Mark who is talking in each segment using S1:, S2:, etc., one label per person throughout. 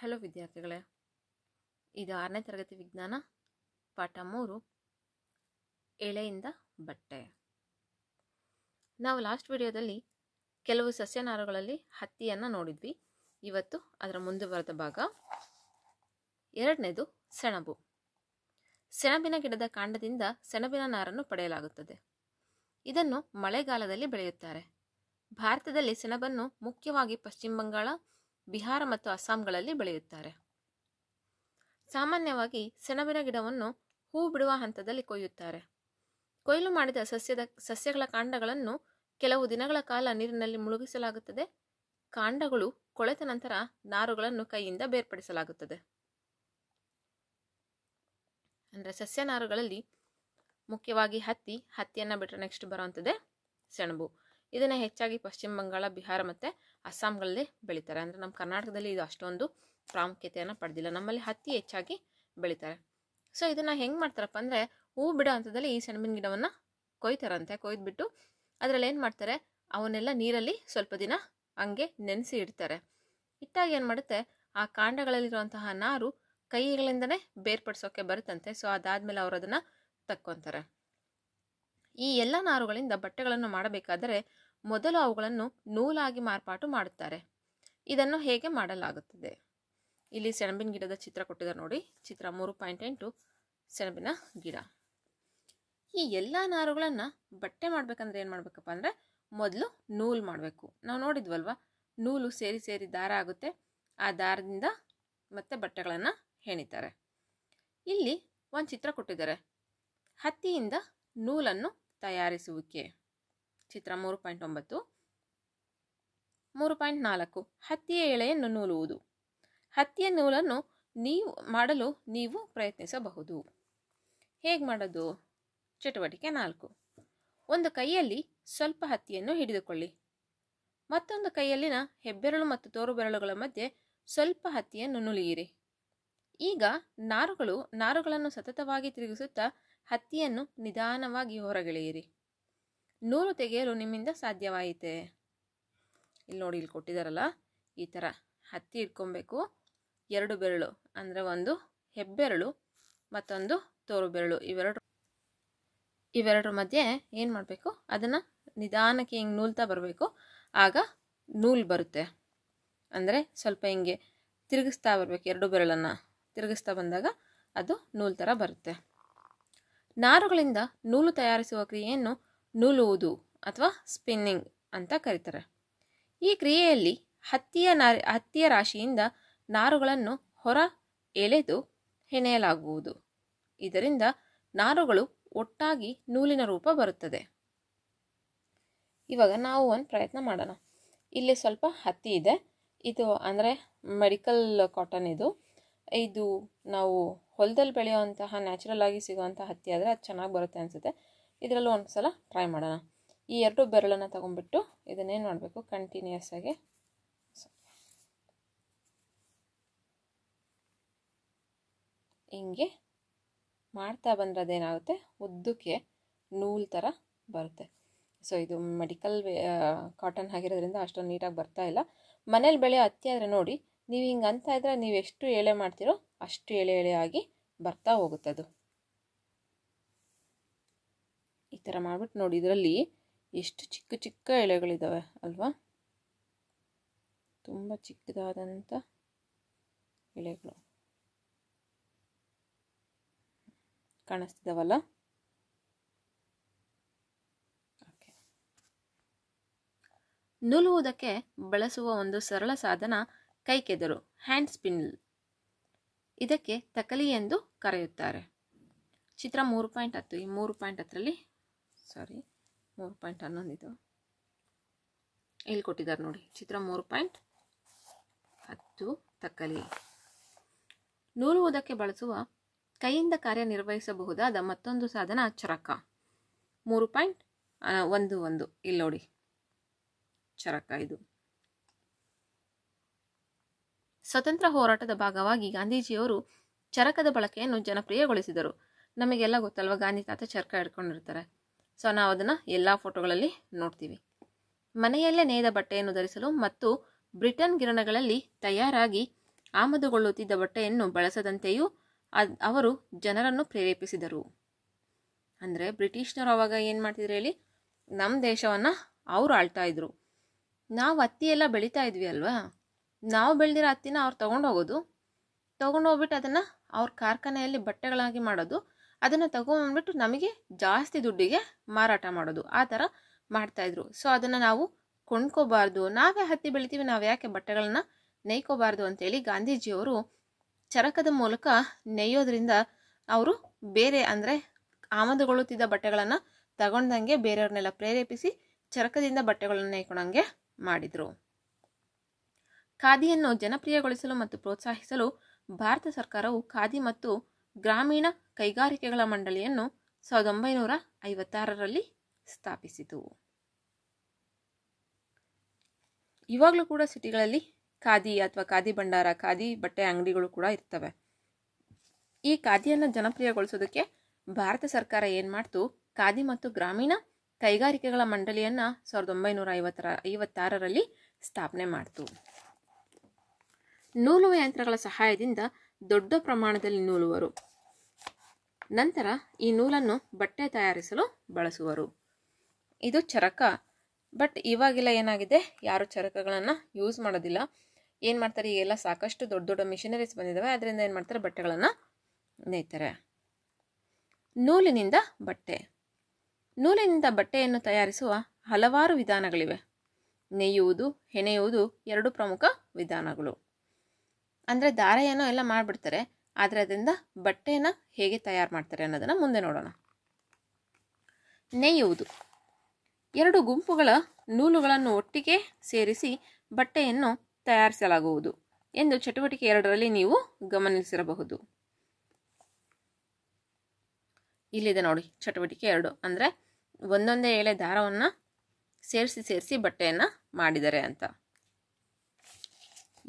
S1: Hello ವಿದ್ಯಾರ್ಥಿಗಳೇ, ಇದು 6ನೇ ತರಗತಿ ವಿಜ್ಞಾನ ಪಾಠ 3 ಎಳೆಯಿಂದ ಬಟ್ಟೆ. ನಾವು ಲಾಸ್ಟ್ ವಿಡಿಯೋದಲ್ಲಿ ಕೆಲವು ಸಸ್ಯನಾರುಗಳಲ್ಲಿ ಹತ್ತಿಯನ್ನು ನೋಡಿದ್ವಿ. ಇವತ್ತು ಅದರ ಮುಂದುವರೆದ ಭಾಗ. ಎರಡನೇದು ಸೆಣಬು. ಸೆಣಬಿನ ಗಿಡದ ಕಾಂಡದಿಂದ ಸೆಣಬಿನ ನಾರನ್ನು ಪಡೆಯಲಾಗುತ್ತದೆ. ಇದನ್ನು ಮಳೆಗಾಲದಲ್ಲಿ ಬೆಳೆಯುತ್ತಾರೆ. ಭಾರತದಲ್ಲಿ ಸೆಣಬನ್ನು ಮುಖ್ಯವಾಗಿ ಪಶ್ಚಿಮ ಬಂಗಾಳ, ಬಿಹಾರ ಮತ್ತು ಅಸ್ಸಾಂಗಳಲ್ಲಿ ಬೆಳೆಯುತ್ತಾರೆ. ಸಾಮಾನ್ಯವಾಗಿ ಸೆಣಬಿನ ಗಿಡವನ್ನು ಹೂ ಬಿಡುವ ಹಂತದಲ್ಲಿ ಕೊಯ್ಯುತ್ತಾರೆ. ಕೊಯ್ಲು ಮಾಡಿದ ಸಸ್ಯಗಳ ಕಾಂಡಗಳನ್ನು ಕೆಲವು ದಿನಗಳ ಕಾಲ ನೀರಿನಲ್ಲಿ ಮುಳುಗಿಸಲಾಗುತ್ತದೆ. ಕಾಂಡಗಳು ಕೊಳೆತ ನಂತರ ನಾರುಗಳನ್ನು ಕೈಯಿಂದ ಬೇರ್ಪಡಿಸಲಾಗುತ್ತದೆ. ಅಂದರೆ ಸಸ್ಯ ನಾರುಗಳಲ್ಲಿ ಮುಖ್ಯವಾಗಿ ಹತ್ತಿಯನ್ನು ಬಿಟ್ಟರೆ ನೆಕ್ಸ್ಟ್ ಬರುವಂಥದ್ದೇ ಸೆಣಬು. ಇದನ್ನು ಹೆಚ್ಚಾಗಿ ಪಶ್ಚಿಮ ಬಂಗಾಳ, ಬಿಹಾರ ಮತ್ತು ಅಸ್ಸಾಂಗಳಲ್ಲಿ ಬೆಳೀತಾರೆ. ಅಂದರೆ ನಮ್ಮ ಕರ್ನಾಟಕದಲ್ಲಿ ಇದು ಅಷ್ಟೊಂದು ಪ್ರಾಮುಖ್ಯತೆಯನ್ನು ಪಡೆದಿಲ್ಲ. ನಮ್ಮಲ್ಲಿ ಹತ್ತಿ ಹೆಚ್ಚಾಗಿ ಬೆಳೀತಾರೆ. ಸೊ ಇದನ್ನು ಹೆಂಗೆ ಮಾಡ್ತಾರಪ್ಪ ಅಂದರೆ, ಹೂ ಬಿಡೋ ಹಂತದಲ್ಲಿ ಈ ಸೆಣಬಿನ ಗಿಡವನ್ನು ಕೊಯ್ತಾರಂತೆ. ಕೊಯ್ದುಬಿಟ್ಟು ಅದರಲ್ಲಿ ಏನು ಮಾಡ್ತಾರೆ, ಅವನ್ನೆಲ್ಲ ನೀರಲ್ಲಿ ಸ್ವಲ್ಪ ದಿನ ಹಂಗೆ ನೆನೆಸಿ ಇಡ್ತಾರೆ. ಇಟ್ಟಾಗ ಏನು ಮಾಡುತ್ತೆ, ಆ ಕಾಂಡಗಳಲ್ಲಿರುವಂತಹ ನಾರು ಕೈಗಳಿಂದನೇ ಬೇರ್ಪಡಿಸೋಕೆ ಬರುತ್ತಂತೆ. ಸೊ ಅದಾದಮೇಲೆ ಅವರು ಅದನ್ನು ತಕ್ಕೊತಾರೆ. ಈ ಎಲ್ಲ ನಾರುಗಳಿಂದ ಬಟ್ಟೆಗಳನ್ನು ಮಾಡಬೇಕಾದರೆ ಮೊದಲು ಅವುಗಳನ್ನು ನೂಲಾಗಿ ಮಾರ್ಪಾಟು ಮಾಡುತ್ತಾರೆ. ಇದನ್ನು ಹೇಗೆ ಮಾಡಲಾಗುತ್ತದೆ? ಇಲ್ಲಿ ಸೆಣಬಿನ ಗಿಡದ ಚಿತ್ರ ಕೊಟ್ಟಿದ್ದಾರೆ ನೋಡಿ. ಚಿತ್ರ 3.8 ಸೆಣಬಿನ ಗಿಡ. ಈ ಎಲ್ಲ ನಾರುಗಳನ್ನು ಬಟ್ಟೆ ಮಾಡಬೇಕಂದ್ರೆ ಏನು ಮಾಡಬೇಕಪ್ಪ ಅಂದರೆ, ಮೊದಲು ನೂಲು ಮಾಡಬೇಕು. ನಾವು ನೋಡಿದ್ವಲ್ವ, ನೂಲು ಸೇರಿ ಸೇರಿ ದಾರ ಆಗುತ್ತೆ. ಆ ದಾರದಿಂದ ಮತ್ತೆ ಬಟ್ಟೆಗಳನ್ನು ಹೆಣಿತಾರೆ. ಇಲ್ಲಿ ಒಂದು ಚಿತ್ರ ಕೊಟ್ಟಿದ್ದಾರೆ, ಹತ್ತಿಯಿಂದ ನೂಲನ್ನು ತಯಾರಿಸುವಿಕೆ. ಚಿತ್ರ 3.9. 3.4 ಹತ್ತಿಯ ಎಳೆಯನ್ನು ನೂಲುವುದು. ಹತ್ತಿಯ ನೂಲನ್ನು ಮಾಡಲು ನೀವು ಪ್ರಯತ್ನಿಸಬಹುದು. ಹೇಗೆ ಮಾಡೋದು? ಚಟುವಟಿಕೆ 4. ಒಂದು ಕೈಯಲ್ಲಿ ಸ್ವಲ್ಪ ಹತ್ತಿಯನ್ನು ಹಿಡಿದುಕೊಳ್ಳಿ. ಮತ್ತೊಂದು ಕೈಯಲ್ಲಿನ ಹೆಬ್ಬೆರಳು ಮತ್ತು ತೋರು ಬೆರಳುಗಳ ಮಧ್ಯೆ ಸ್ವಲ್ಪ ಹತ್ತಿಯನ್ನು ನುಲಿಯಿರಿ. ಈಗ ನಾರುಗಳನ್ನು ಸತತವಾಗಿ ತಿರುಗಿಸುತ್ತಾ ಹತ್ತಿಯನ್ನು ನಿಧಾನವಾಗಿ ಹೊರಗೆಳೆಯಿರಿ. ನೂಲು ತೆಗೆಯಲು ನಿಮ್ಮಿಂದ ಸಾಧ್ಯವಾಯಿತೆ? ಇಲ್ಲಿ ನೋಡಿ, ಇಲ್ಲಿ ಕೊಟ್ಟಿದ್ದಾರಲ್ಲ, ಈ ಥರ ಹತ್ತಿ ಇಟ್ಕೊಬೇಕು. 2 ಬೆರಳು ಅಂದರೆ ಒಂದು ಹೆಬ್ಬೆರಳು ಮತ್ತೊಂದು ತೋರು ಬೆರಳು, ಇವೆರಡರ ಮಧ್ಯೆ ಏನು ಮಾಡಬೇಕು, ಅದನ್ನು ನಿಧಾನಕ್ಕೆ ಹಿಂಗೆ ನೂಲ್ತಾ ಬರಬೇಕು. ಆಗ ನೂಲು ಬರುತ್ತೆ. ಅಂದರೆ ಸ್ವಲ್ಪ ಹಿಂಗೆ ತಿರುಗಿಸ್ತಾ ಬರಬೇಕು. 2 ಬೆರಳನ್ನು ತಿರುಗಿಸ್ತಾ ಬಂದಾಗ ಅದು ನೂಲು ಥರ ಬರುತ್ತೆ. ನಾರುಗಳಿಂದ ನೂಲು ತಯಾರಿಸುವ ಕ್ರಿಯೆಯನ್ನು ನೂಲುವುದು ಅಥವಾ ಸ್ಪಿನ್ನಿಂಗ್ ಅಂತ ಕರೀತಾರೆ. ಈ ಕ್ರಿಯೆಯಲ್ಲಿ ಹತ್ತಿಯ ರಾಶಿಯಿಂದ ನಾರುಗಳನ್ನು ಹೊರ ಎಳೆದು ಹೆಣೆಯಲಾಗುವುದು. ಇದರಿಂದ ನಾರುಗಳು ಒಟ್ಟಾಗಿ ನೂಲಿನ ರೂಪ ಬರುತ್ತದೆ. ಇವಾಗ ನಾವು ಒಂದು ಪ್ರಯತ್ನ ಮಾಡೋಣ. ಇಲ್ಲಿ ಸ್ವಲ್ಪ ಹತ್ತಿ ಇದೆ. ಇದು ಅಂದರೆ ಮೆಡಿಕಲ್ ಕಾಟನ್. ಇದು ನಾವು ಹೊಲದಲ್ಲಿ ಬೆಳೆಯುವಂತಹ ನ್ಯಾಚುರಲ್ ಆಗಿ ಸಿಗುವಂಥ ಹತ್ತಿ ಆದರೆ ಅದು ಚೆನ್ನಾಗಿ ಬರುತ್ತೆ ಅನಿಸುತ್ತೆ. ಇದರಲ್ಲೂ ಒಂದು ಸಲ ಟ್ರೈ ಮಾಡೋಣ. ಈ 2 ಬೆರಳನ್ನು ತಗೊಂಡ್ಬಿಟ್ಟು ಇದನ್ನೇನು ಮಾಡಬೇಕು, ಕಂಟಿನ್ಯೂಸ್ ಆಗಿ ಹಿಂಗೆ ಮಾಡ್ತಾ ಬಂದರೆ ಅದೇನಾಗುತ್ತೆ, ಉದ್ದಕ್ಕೆ ನೂಲು ಥರ ಬರುತ್ತೆ. ಸೊ ಇದು ಮೆಡಿಕಲ್ ಕಾಟನ್ ಆಗಿರೋದ್ರಿಂದ ಅಷ್ಟೊಂದು ನೀಟಾಗಿ ಬರ್ತಾ ಇಲ್ಲ. ಮನೇಲಿ ಬೆಳೆಯೋ ಹತ್ತಿ ಆದರೆ ನೋಡಿ, ನೀವು ಹಿಂಗೆ ಅಂತ ಇದ್ದರೆ ನೀವು ಎಷ್ಟು ಎಳೆ ಮಾಡ್ತೀರೋ ಅಷ್ಟು ಎಳೆ ಆಗಿ ಬರ್ತಾ ಹೋಗುತ್ತೆ. ಅದು ಈ ಥರ ಮಾಡಿಬಿಟ್ಟು ನೋಡಿ, ಇದರಲ್ಲಿ ಎಷ್ಟು ಚಿಕ್ಕ ಚಿಕ್ಕ ಎಳೆಗಳಿದ್ದಾವೆ ಅಲ್ವಾ? ತುಂಬ ಚಿಕ್ಕದಾದಂಥ ಎಳೆಗಳು ಕಾಣಿಸ್ತಿದ್ದಾವಲ್ಲ? ಓಕೆ. ನೂಲುವುದಕ್ಕೆ ಬಳಸುವ ಒಂದು ಸರಳ ಸಾಧನ ಕೈಕೆದರು, ಹ್ಯಾಂಡ್ ಸ್ಪಿನ್ನಲ್. ಇದಕ್ಕೆ ತಕಲಿ ಎಂದು ಕರೆಯುತ್ತಾರೆ. ಚಿತ್ರ 3.10. ಈ 3.10ರಲ್ಲಿ 3.11 ಇದು ಇಲ್ಲಿ ಕೊಟ್ಟಿದ್ದಾರೆ ನೋಡಿ. ಚಿತ್ರ 3.10 ತಕಲಿ. ನೂಲುವುದಕ್ಕೆ ಬಳಸುವ ಕೈಯಿಂದ ಕಾರ್ಯನಿರ್ವಹಿಸಬಹುದಾದ ಮತ್ತೊಂದು ಸಾಧನ ಚರಕ. 3.11 ಇಲ್ಲಿ ನೋಡಿ, ಚರಕ. ಇದು ಸ್ವತಂತ್ರ ಹೋರಾಟದ ಭಾಗವಾಗಿ ಗಾಂಧೀಜಿಯವರು ಚರಕದ ಬಳಕೆಯನ್ನು ಜನಪ್ರಿಯಗೊಳಿಸಿದರು. ನಮಗೆಲ್ಲ ಗೊತ್ತಲ್ವ, ಗಾಂಧಿ ತಾತ ಚರಕ ಹಿಡ್ಕೊಂಡಿರ್ತಾರೆ. ಸೊ ನಾವು ಅದನ್ನು ಎಲ್ಲ ಫೋಟೋಗಳಲ್ಲಿ ನೋಡ್ತೀವಿ. ಮನೆಯಲ್ಲೇ ನೇಯ್ದ ಬಟ್ಟೆಯನ್ನು ಧರಿಸಲು ಮತ್ತು ಬ್ರಿಟನ್ ಗಿರಣಗಳಲ್ಲಿ ತಯಾರಾಗಿ ಆಮದುಗೊಳ್ಳುತ್ತಿದ್ದ ಬಟ್ಟೆಯನ್ನು ಬಳಸದಂತೆಯೂ ಅವರು ಜನರನ್ನು ಪ್ರೇರೇಪಿಸಿದರು. ಅಂದರೆ ಬ್ರಿಟಿಷ್ನರು ಅವಾಗ ಏನು ಮಾಡ್ತಿದ್ರು ಹೇಳಿ, ನಮ್ಮ ದೇಶವನ್ನು ಅವ್ರು ಆಳ್ತಾ ಇದ್ರು. ನಾವು ಹತ್ತಿ ಎಲ್ಲ ಬೆಳೀತಾ ಇದ್ವಿ ಅಲ್ವಾ, ನಾವು ಬೆಳೆದಿರೋ ಹತ್ತಿನ ಅವ್ರು ತೊಗೊಂಡೋಗೋದು, ತೊಗೊಂಡೋಗ್ಬಿಟ್ಟು ಅದನ್ನು ಅವ್ರ ಕಾರ್ಖಾನೆಯಲ್ಲಿ ಬಟ್ಟೆಗಳಾಗಿ ಮಾಡೋದು, ಅದನ್ನು ತಗೊಂಡ್ಬಿಟ್ಟು ನಮಗೆ ಜಾಸ್ತಿ ದುಡ್ಡಿಗೆ ಮಾರಾಟ ಮಾಡೋದು, ಆ ಥರ ಮಾಡ್ತಾಯಿದ್ರು. ಸೊ ಅದನ್ನು ನಾವು ಕೊಂಡ್ಕೋಬಾರ್ದು, ನಾವೇ ಹತ್ತಿ ಬೆಳಿತೀವಿ, ನಾವು ಯಾಕೆ ಬಟ್ಟೆಗಳನ್ನ ನೇಯ್ಕೋಬಾರ್ದು ಅಂತೇಳಿ ಗಾಂಧೀಜಿಯವರು ಚರಕದ ಮೂಲಕ ನೇಯೋದ್ರಿಂದ ಅವರು ಬೇರೆ ಅಂದರೆ ಆಮದುಗೊಳ್ಳುತ್ತಿದ್ದ ಬಟ್ಟೆಗಳನ್ನು ತಗೊಂಡಂಗೆ ಬೇರೆಯವ್ರನ್ನೆಲ್ಲ ಪ್ರೇರೇಪಿಸಿ ಚರಕದಿಂದ ಬಟ್ಟೆಗಳನ್ನು ನೇಯ್ಕೊಳಂಗೆ ಮಾಡಿದರು. ಖಾದಿಯನ್ನು ಜನಪ್ರಿಯಗೊಳಿಸಲು ಮತ್ತು ಪ್ರೋತ್ಸಾಹಿಸಲು ಭಾರತ ಸರ್ಕಾರವು ಖಾದಿ ಮತ್ತು ಗ್ರಾಮೀಣ ಕೈಗಾರಿಕೆಗಳ ಮಂಡಳಿಯನ್ನು 1956ರಲ್ಲಿ ಸ್ಥಾಪಿಸಿತು. ಇವಾಗಲೂ ಕೂಡ ಸಿಟಿಗಳಲ್ಲಿ ಖಾದಿ ಅಥವಾ ಖಾದಿ ಭಂಡಾರ, ಖಾದಿ ಬಟ್ಟೆ ಅಂಗಡಿಗಳು ಕೂಡ ಇರ್ತವೆ. ಈ ಖಾದಿಯನ್ನು ಜನಪ್ರಿಯಗೊಳಿಸೋದಕ್ಕೆ ಭಾರತ ಸರ್ಕಾರ ಏನು ಮಾಡ್ತು, ಖಾದಿ ಮತ್ತು ಗ್ರಾಮೀಣ ಕೈಗಾರಿಕೆಗಳ ಮಂಡಳಿಯನ್ನು 1956ರಲ್ಲಿ ಸ್ಥಾಪನೆ ಮಾಡ್ತು. ನೂಲುವ ಯಂತ್ರಗಳ ಸಹಾಯದಿಂದ ದೊಡ್ಡ ಪ್ರಮಾಣದಲ್ಲಿ ನೂಲುವರು. ನಂತರ ಈ ನೂಲನ್ನು ಬಟ್ಟೆ ತಯಾರಿಸಲು ಬಳಸುವರು. ಇದು ಚರಕ. ಬಟ್ ಇವಾಗೆಲ್ಲ ಏನಾಗಿದೆ, ಯಾರು ಚರಕಗಳನ್ನು ಯೂಸ್ ಮಾಡೋದಿಲ್ಲ. ಏನು ಮಾಡ್ತಾರೆ, ಈಗೆಲ್ಲ ಸಾಕಷ್ಟು ದೊಡ್ಡ ದೊಡ್ಡ ಮಿಷನರೀಸ್ ಬಂದಿದ್ದಾವೆ, ಅದರಿಂದ ಏನು ಮಾಡ್ತಾರೆ, ಬಟ್ಟೆಗಳನ್ನು ನೇಯ್ತಾರೆ. ನೂಲಿನಿಂದ ಬಟ್ಟೆ. ನೂಲಿನಿಂದ ಬಟ್ಟೆಯನ್ನು ತಯಾರಿಸುವ ಹಲವಾರು ವಿಧಾನಗಳಿವೆ. ನೇಯುವುದು, ಹೆಣೆಯುವುದು 2 ಪ್ರಮುಖ ವಿಧಾನಗಳು. ಅಂದರೆ ದಾರ ಏನೋ ಎಲ್ಲ ಮಾಡಿಬಿಡ್ತಾರೆ, ಆದರೆ ಅದರಿಂದ ಬಟ್ಟೆಯನ್ನು ಹೇಗೆ ತಯಾರು ಮಾಡ್ತಾರೆ ಅನ್ನೋದನ್ನು ಮುಂದೆ ನೋಡೋಣ. ನೇಯುವುದು 2 ಗುಂಪುಗಳ ನೂಲುಗಳನ್ನು ಒಟ್ಟಿಗೆ ಸೇರಿಸಿ ಬಟ್ಟೆಯನ್ನು ತಯಾರಿಸಲಾಗುವುದು ಎಂದು ಚಟುವಟಿಕೆ 2ರಲ್ಲಿ ನೀವು ಗಮನಿಸಿರಬಹುದು. ಇಲ್ಲಿದೆ ನೋಡಿ ಚಟುವಟಿಕೆ 2. ಅಂದರೆ ಒಂದೊಂದೇ ಎಳೆ ದಾರವನ್ನು ಸೇರಿಸಿ ಬಟ್ಟೆಯನ್ನು ಮಾಡಿದ್ದಾರೆ ಅಂತ.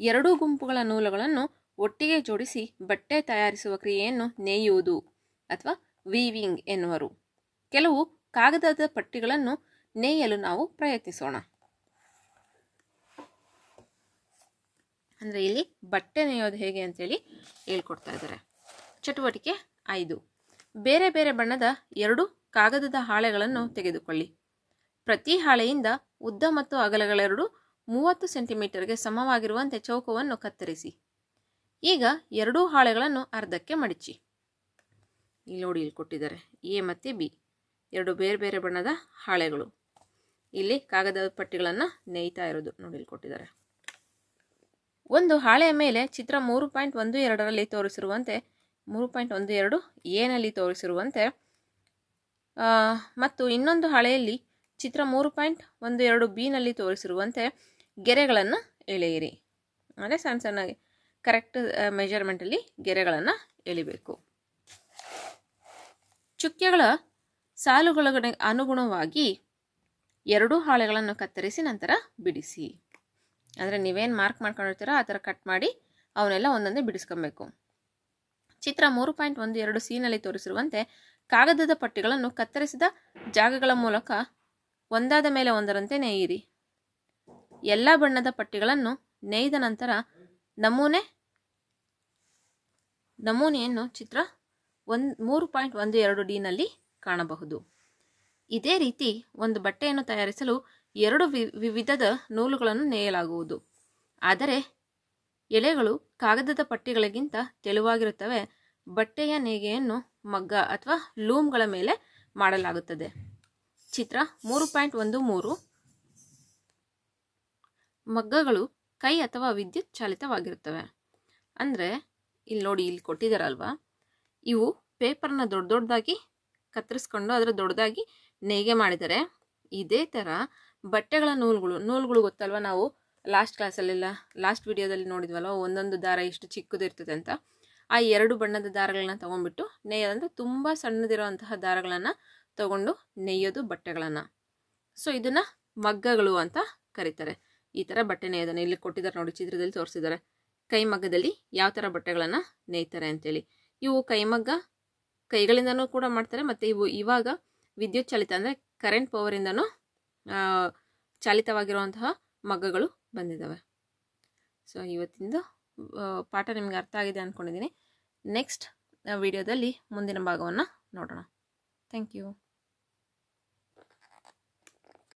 S1: 2 ಗುಂಪುಗಳ ನೂಲುಗಳನ್ನು ಒಟ್ಟಿಗೆ ಜೋಡಿಸಿ ಬಟ್ಟೆ ತಯಾರಿಸುವ ಕ್ರಿಯೆಯನ್ನು ನೇಯುವುದು ಅಥವಾ ವೀವಿಂಗ್ ಎನ್ನುವರು. ಕೆಲವು ಕಾಗದದ ಪಟ್ಟಿಗಳನ್ನು ನೇಯಲು ನಾವು ಪ್ರಯತ್ನಿಸೋಣ. ಅಂದರೆ ಇಲ್ಲಿ ಬಟ್ಟೆ ನೇಯೋದು ಹೇಗೆ ಅಂತೇಳಿ ಹೇಳ್ಕೊಡ್ತಾ ಇದ್ದಾರೆ. ಚಟುವಟಿಕೆ 5. ಬೇರೆ ಬೇರೆ ಬಣ್ಣದ 2 ಕಾಗದದ ಹಾಳೆಗಳನ್ನು ತೆಗೆದುಕೊಳ್ಳಿ. ಪ್ರತಿ ಹಾಳೆಯಿಂದ ಉದ್ದ ಮತ್ತು ಅಗಲಗಳೆರಡು 30 ಸೆಂಟಿಮೀಟರ್ಗೆ ಸಮವಾಗಿರುವಂತೆ ಚೌಕವನ್ನು ಕತ್ತರಿಸಿ. ಈಗ 2 ಹಾಳೆಗಳನ್ನು ಅರ್ಧಕ್ಕೆ ಮಡಿಚಿ. ಇಲ್ಲಿ ನೋಡಿ, ಇಲ್ಲಿ ಕೊಟ್ಟಿದ್ದಾರೆ ಎ ಮತ್ತು ಬಿ, 2 ಬೇರೆ ಬೇರೆ ಬಣ್ಣದ ಹಾಳೆಗಳು. ಇಲ್ಲಿ ಕಾಗದದ ಪಟ್ಟಿಗಳನ್ನು ನೇಯ್ತಾ ಇರೋದು ನೋಡಿ, ಇಲ್ಲಿ ಕೊಟ್ಟಿದ್ದಾರೆ. ಒಂದು ಹಾಳೆಯ ಮೇಲೆ ಚಿತ್ರ 3.12ರಲ್ಲಿ ತೋರಿಸಿರುವಂತೆ 3.12 ಎನಲ್ಲಿ ತೋರಿಸಿರುವಂತೆ ಮತ್ತು ಇನ್ನೊಂದು ಹಾಳೆಯಲ್ಲಿ ಚಿತ್ರ 3.12 ಬಿನಲ್ಲಿ ತೋರಿಸಿರುವಂತೆ ಗೆರೆಗಳನ್ನು ಎಳೆಯಿರಿ. ಅಂದರೆ ಸಣ್ಣ ಸಣ್ಣಗೆ ಕರೆಕ್ಟ್ ಮೆಜರ್ಮೆಂಟಲ್ಲಿ ಗೆರೆಗಳನ್ನು ಎಳಿಬೇಕು. ಚುಕ್ಕೆಗಳ ಸಾಲುಗಳ ಅನುಗುಣವಾಗಿ 2 ಹಾಳೆಗಳನ್ನು ಕತ್ತರಿಸಿ ನಂತರ ಬಿಡಿಸಿ. ಅಂದರೆ ನೀವೇನು ಮಾರ್ಕ್ ಮಾಡ್ಕೊಂಡಿರ್ತೀರೋ ಆ ಥರ ಕಟ್ ಮಾಡಿ ಅವನ್ನೆಲ್ಲ ಒಂದೊಂದೇ ಬಿಡಿಸ್ಕೊಬೇಕು. ಚಿತ್ರ 3.12 ಸಿನಲ್ಲಿ ತೋರಿಸಿರುವಂತೆ ಕಾಗದದ ಪಟ್ಟಿಗಳನ್ನು ಕತ್ತರಿಸಿದ ಜಾಗಗಳ ಮೂಲಕ ಒಂದಾದ ಮೇಲೆ ಒಂದರಂತೆ ನೇಯಿರಿ. ಎಲ್ಲ ಬಣ್ಣದ ಪಟ್ಟಿಗಳನ್ನು ನೇಯ್ದ ನಂತರ ನಮೂನೆಯನ್ನು ಚಿತ್ರ 3.12 ಡಿನಲ್ಲಿ ಕಾಣಬಹುದು. ಇದೇ ರೀತಿ ಒಂದು ಬಟ್ಟೆಯನ್ನು ತಯಾರಿಸಲು 2 ವಿಧದ ನೂಲುಗಳನ್ನು ನೇಯಲಾಗುವುದು. ಆದರೆ ಎಳೆಗಳು ಕಾಗದದ ಪಟ್ಟಿಗಳಿಗಿಂತ ತೆಳುವಾಗಿರುತ್ತವೆ. ಬಟ್ಟೆಯ ನೇಯ್ಗೆಯನ್ನು ಮಗ್ಗ ಅಥವಾ ಲೂಮ್ಗಳ ಮೇಲೆ ಮಾಡಲಾಗುತ್ತದೆ. ಚಿತ್ರ 3.13 ಮಗ್ಗಗಳು ಕೈ ಅಥವಾ ವಿದ್ಯುತ್ ಚಾಲಿತವಾಗಿರುತ್ತವೆ. ಅಂದರೆ ಇಲ್ಲಿ ನೋಡಿ, ಇಲ್ಲಿ ಕೊಟ್ಟಿದ್ದಾರಲ್ವಾ, ಇವು ಪೇಪರ್ನ ದೊಡ್ಡದಾಗಿ ಕತ್ತರಿಸ್ಕೊಂಡು ಅದರ ದೊಡ್ಡದಾಗಿ ನೇಯ್ಗೆ ಮಾಡಿದ್ದಾರೆ. ಇದೇ ಥರ ಬಟ್ಟೆಗಳ ನೂಲುಗಳು ಗೊತ್ತಲ್ವ, ನಾವು ಲಾಸ್ಟ್ ಕ್ಲಾಸಲ್ಲೆಲ್ಲ ಲಾಸ್ಟ್ ವಿಡಿಯೋದಲ್ಲಿ ನೋಡಿದ್ವಲ್ವ, ಒಂದೊಂದು ದಾರ ಎಷ್ಟು ಚಿಕ್ಕದಿರ್ತದೆ ಅಂತ. ಆ 2 ಬಣ್ಣದ ದಾರಗಳನ್ನ ತೊಗೊಂಡ್ಬಿಟ್ಟು ನೇಯೋದಂದರೆ ತುಂಬ ಸಣ್ಣದಿರೋಂತಹ ದಾರಗಳನ್ನು ತಗೊಂಡು ನೇಯೋದು ಬಟ್ಟೆಗಳನ್ನು. ಸೊ ಇದನ್ನು ಮಗ್ಗಗಳು ಅಂತ ಕರೀತಾರೆ. ಈ ಥರ ಬಟ್ಟೆ ನೇಯೋದನ್ನು ಇಲ್ಲಿ ಕೊಟ್ಟಿದ್ದಾರೆ ನೋಡಿ, ಚಿತ್ರದಲ್ಲಿ ತೋರಿಸಿದ್ದಾರೆ. ಕೈಮಗ್ಗದಲ್ಲಿ ಯಾವ ಥರ ಬಟ್ಟೆಗಳನ್ನು ನೇಯ್ತಾರೆ ಅಂತೇಳಿ. ಇವು ಕೈಮಗ್ಗ, ಕೈಗಳಿಂದನೂ ಕೂಡ ಮಾಡ್ತಾರೆ. ಮತ್ತು ಇವಾಗ ವಿದ್ಯುತ್ ಚಾಲಿತ ಅಂದರೆ ಕರೆಂಟ್ ಪವರಿಂದನೂ ಚಾಲಿತವಾಗಿರುವಂತಹ ಮಗ್ಗಗಳು ಬಂದಿದ್ದಾವೆ. ಸೊ ಇವತ್ತಿಂದು ಪಾಠ ನಿಮಗೆ ಅರ್ಥ ಆಗಿದೆ ಅಂದ್ಕೊಂಡಿದ್ದೀನಿ. ನೆಕ್ಸ್ಟ್ ವಿಡಿಯೋದಲ್ಲಿ ಮುಂದಿನ ಭಾಗವನ್ನು ನೋಡೋಣ. Thank you.